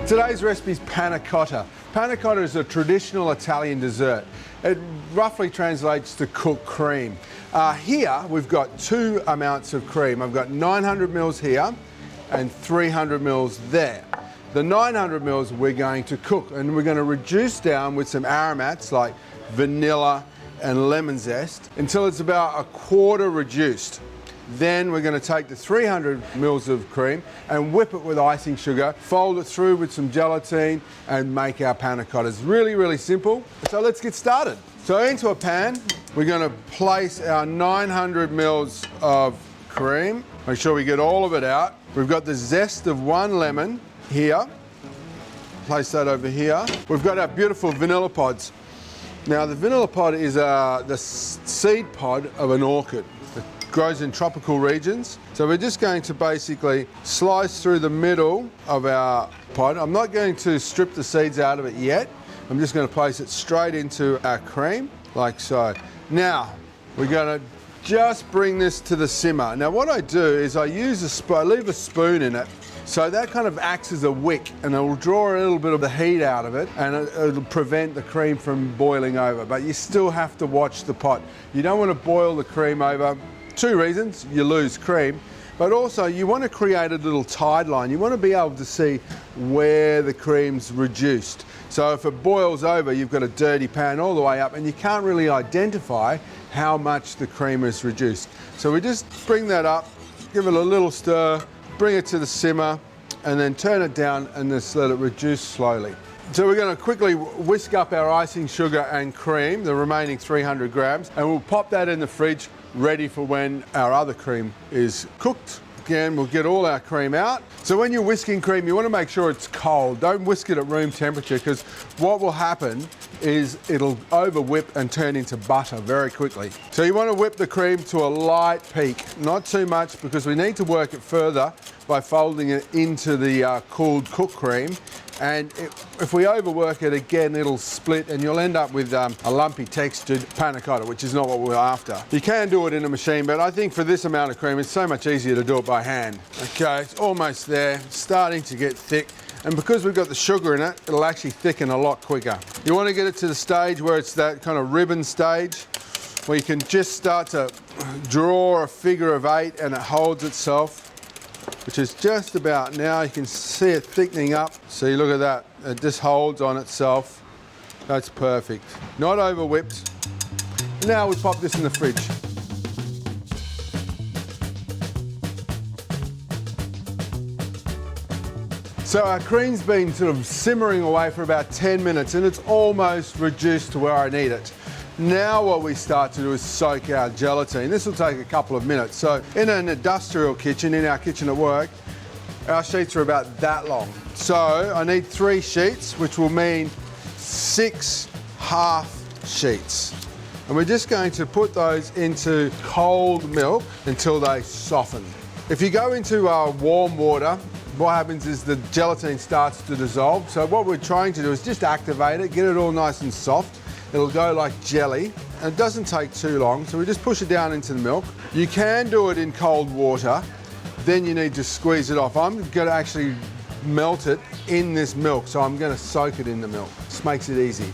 Today's recipe is panna cotta. Panna cotta is a traditional Italian dessert. It roughly translates to cooked cream. Here we've got two amounts of cream. I've got 900 mils here and 300 mils there. The 900 mils we're going to cook, and we're going to reduce down with some aromats like vanilla and lemon zest until it's about a quarter reduced. Then we're going to take the 300 mils of cream and whip it with icing sugar, fold it through with some gelatine and make our panna cotta. It's really, really simple. So let's get started. So into a pan, we're going to place our 900 mils of cream. Make sure we get all of it out. We've got the zest of one lemon here. Place that over here. We've got our beautiful vanilla pods. Now the vanilla pod is the seed pod of an orchid. Grows in tropical regions. So we're just going to basically slice through the middle of our pod. I'm not going to strip the seeds out of it yet. I'm just going to place it straight into our cream, like so. Now, we're going to just bring this to the simmer. Now what I do is I use a spoon, I leave a spoon in it, so that kind of acts as a wick, and it will draw a little bit of the heat out of it, and it'll prevent the cream from boiling over. But you still have to watch the pot. You don't want to boil the cream over. Two reasons: you lose cream, but also you want to create a little tide line. You want to be able to see where the cream's reduced. So if it boils over, you've got a dirty pan all the way up, and you can't really identify how much the cream is reduced. So we just bring that up, give it a little stir, bring it to the simmer, and then turn it down and just let it reduce slowly. So we're going to quickly whisk up our icing sugar and cream, the remaining 300 grams, and we'll pop that in the fridge ready for when our other cream is cooked. Again, we'll get all our cream out. So when you're whisking cream, you want to make sure it's cold. Don't whisk it at room temperature, because what will happen is it'll over whip and turn into butter very quickly. So you want to whip the cream to a light peak, not too much, because we need to work it further by folding it into the cooled cooked cream. And if we overwork it again, it'll split and you'll end up with a lumpy textured panna cotta, which is not what we're after. You can do it in a machine, but I think for this amount of cream, it's so much easier to do it by hand. Okay, it's almost there, it's starting to get thick. And because we've got the sugar in it, it'll actually thicken a lot quicker. You want to get it to the stage where it's that kind of ribbon stage, where you can just start to draw a figure of 8 and it holds itself, which is just about now. You can see it thickening up. See, look at that. It just holds on itself. That's perfect. Not over whipped. Now we pop this in the fridge. So our cream's been sort of simmering away for about 10 minutes and it's almost reduced to where I need it. Now what we start to do is soak our gelatine. This will take a couple of minutes. So in an industrial kitchen, in our kitchen at work, our sheets are about that long. So I need 3 sheets, which will mean 6 half sheets. And we're just going to put those into cold milk until they soften. If you go into warm water, what happens is the gelatine starts to dissolve. So what we're trying to do is just activate it, get it all nice and soft. It'll go like jelly, and it doesn't take too long, so we just push it down into the milk. You can do it in cold water, then you need to squeeze it off. I'm going to actually melt it in this milk, so I'm going to soak it in the milk. This makes it easy.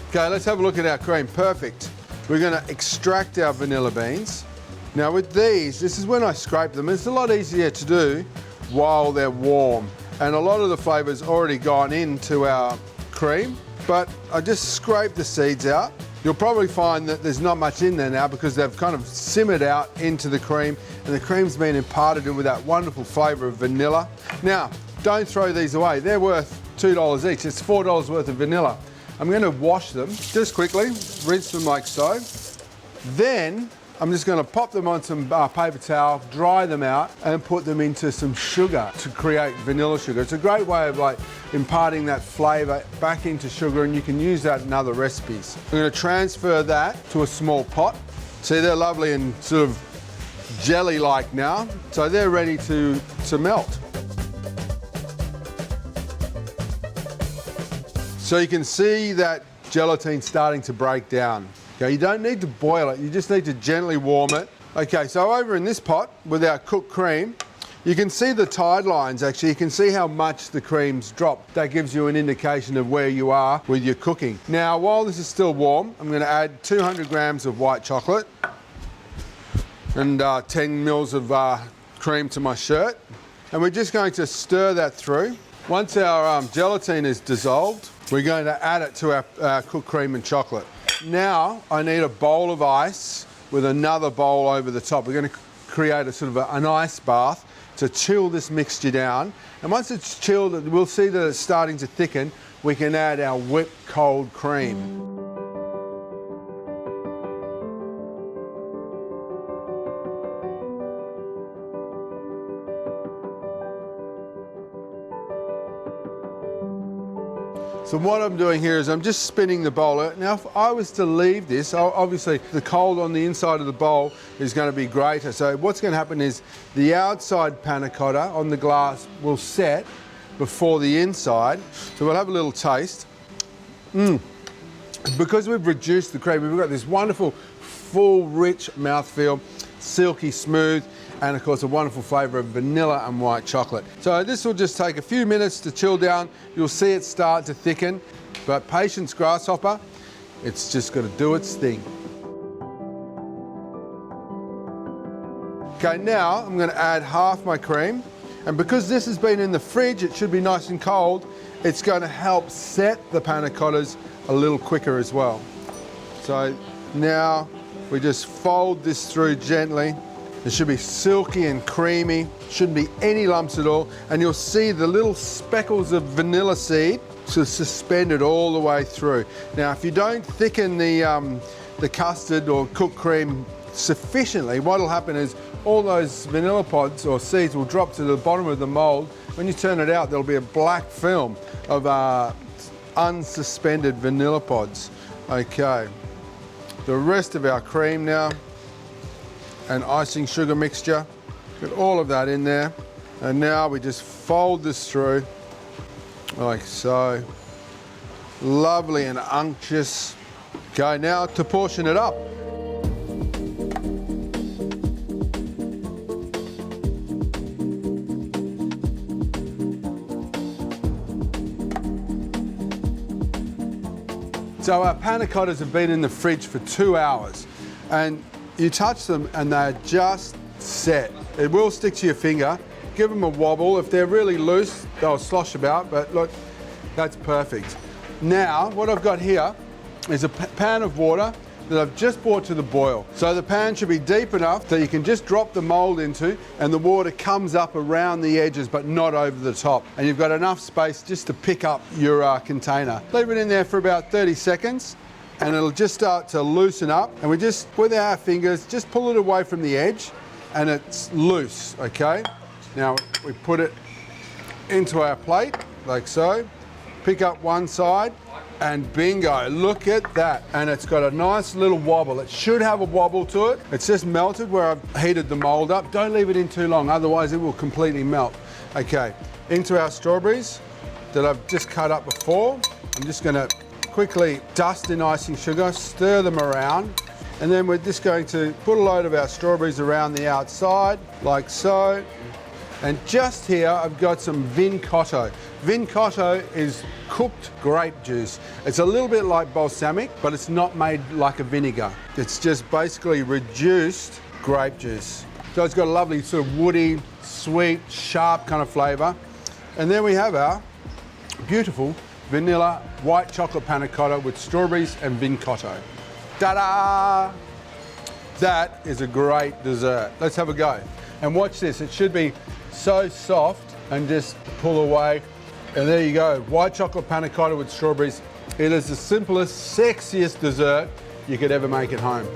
Okay, let's have a look at our cream. Perfect. We're going to extract our vanilla beans. Now with these, this is when I scrape them. It's a lot easier to do while they're warm, and a lot of the flavour's already gone into our cream, but I just scrape the seeds out. You'll probably find that there's not much in there now because they've kind of simmered out into the cream, and the cream's been imparted in with that wonderful flavour of vanilla. Now, don't throw these away. They're worth $2 each. It's $4 worth of vanilla. I'm going to wash them just quickly, rinse them like so. Then I'm just going to pop them on some paper towel, dry them out, and put them into some sugar to create vanilla sugar. It's a great way of like imparting that flavour back into sugar, and you can use that in other recipes. I'm going to transfer that to a small pot. See, they're lovely and sort of jelly-like now, so they're ready to melt. So you can see that gelatine starting to break down. Okay, you don't need to boil it, you just need to gently warm it. Okay, so over in this pot with our cooked cream, you can see the tide lines actually. You can see how much the cream's dropped. That gives you an indication of where you are with your cooking. Now, while this is still warm, I'm going to add 200 grams of white chocolate and 10 mils of cream to my shirt. And we're just going to stir that through. Once our gelatin is dissolved, we're going to add it to our cooked cream and chocolate. Now, I need a bowl of ice with another bowl over the top. We're going to create a sort of an ice bath to chill this mixture down. And once it's chilled, we'll see that it's starting to thicken. We can add our whipped cold cream. So what I'm doing here is I'm just spinning the bowl. Now, if I was to leave this, obviously the cold on the inside of the bowl is going to be greater. So what's going to happen is the outside panna cotta on the glass will set before the inside. So we'll have a little taste. Because we've reduced the cream, we've got this wonderful, full, rich mouthfeel, silky smooth, and of course a wonderful flavour of vanilla and white chocolate. So this will just take a few minutes to chill down. You'll see it start to thicken, but patience, grasshopper, it's just going to do its thing. Okay, now I'm going to add half my cream, and because this has been in the fridge, it should be nice and cold. It's going to help set the panna cottas a little quicker as well. So now we just fold this through gently. It should be silky and creamy, shouldn't be any lumps at all, and you'll see the little speckles of vanilla seed sort of suspended all the way through. Now, if you don't thicken the custard or cooked cream sufficiently, what'll happen is all those vanilla pods or seeds will drop to the bottom of the mould. When you turn it out, there'll be a black film of unsuspended vanilla pods. Okay, the rest of our cream now and icing sugar mixture. Get all of that in there. And now we just fold this through like so. Lovely and unctuous. Okay, now to portion it up. So our panna cottas have been in the fridge for 2 hours, and you touch them and they're just set. It will stick to your finger. Give them a wobble. If they're really loose, they'll slosh about, but look, that's perfect. Now, what I've got here is a pan of water that I've just brought to the boil. So the pan should be deep enough that you can just drop the mould into and the water comes up around the edges but not over the top. And you've got enough space just to pick up your container. Leave it in there for about 30 seconds. And it'll just start to loosen up, and we just, with our fingers, just pull it away from the edge and it's loose, okay? Now we put it into our plate like so, pick up one side and bingo, look at that. And it's got a nice little wobble. It should have a wobble to it. It's just melted where I've heated the mould up. Don't leave it in too long, otherwise it will completely melt. Okay, into our strawberries that I've just cut up before. I'm just gonna quickly dust in icing sugar, stir them around, and then we're just going to put a load of our strawberries around the outside, like so. And just here, I've got some vin cotto. Vin cotto is cooked grape juice. It's a little bit like balsamic, but it's not made like a vinegar. It's just basically reduced grape juice. So it's got a lovely sort of woody, sweet, sharp kind of flavour. And then we have our beautiful vanilla white chocolate panna cotta with strawberries and vin cotto. Ta-da! That is a great dessert. Let's have a go. And watch this, it should be so soft, and just pull away. And there you go, white chocolate panna cotta with strawberries. It is the simplest, sexiest dessert you could ever make at home.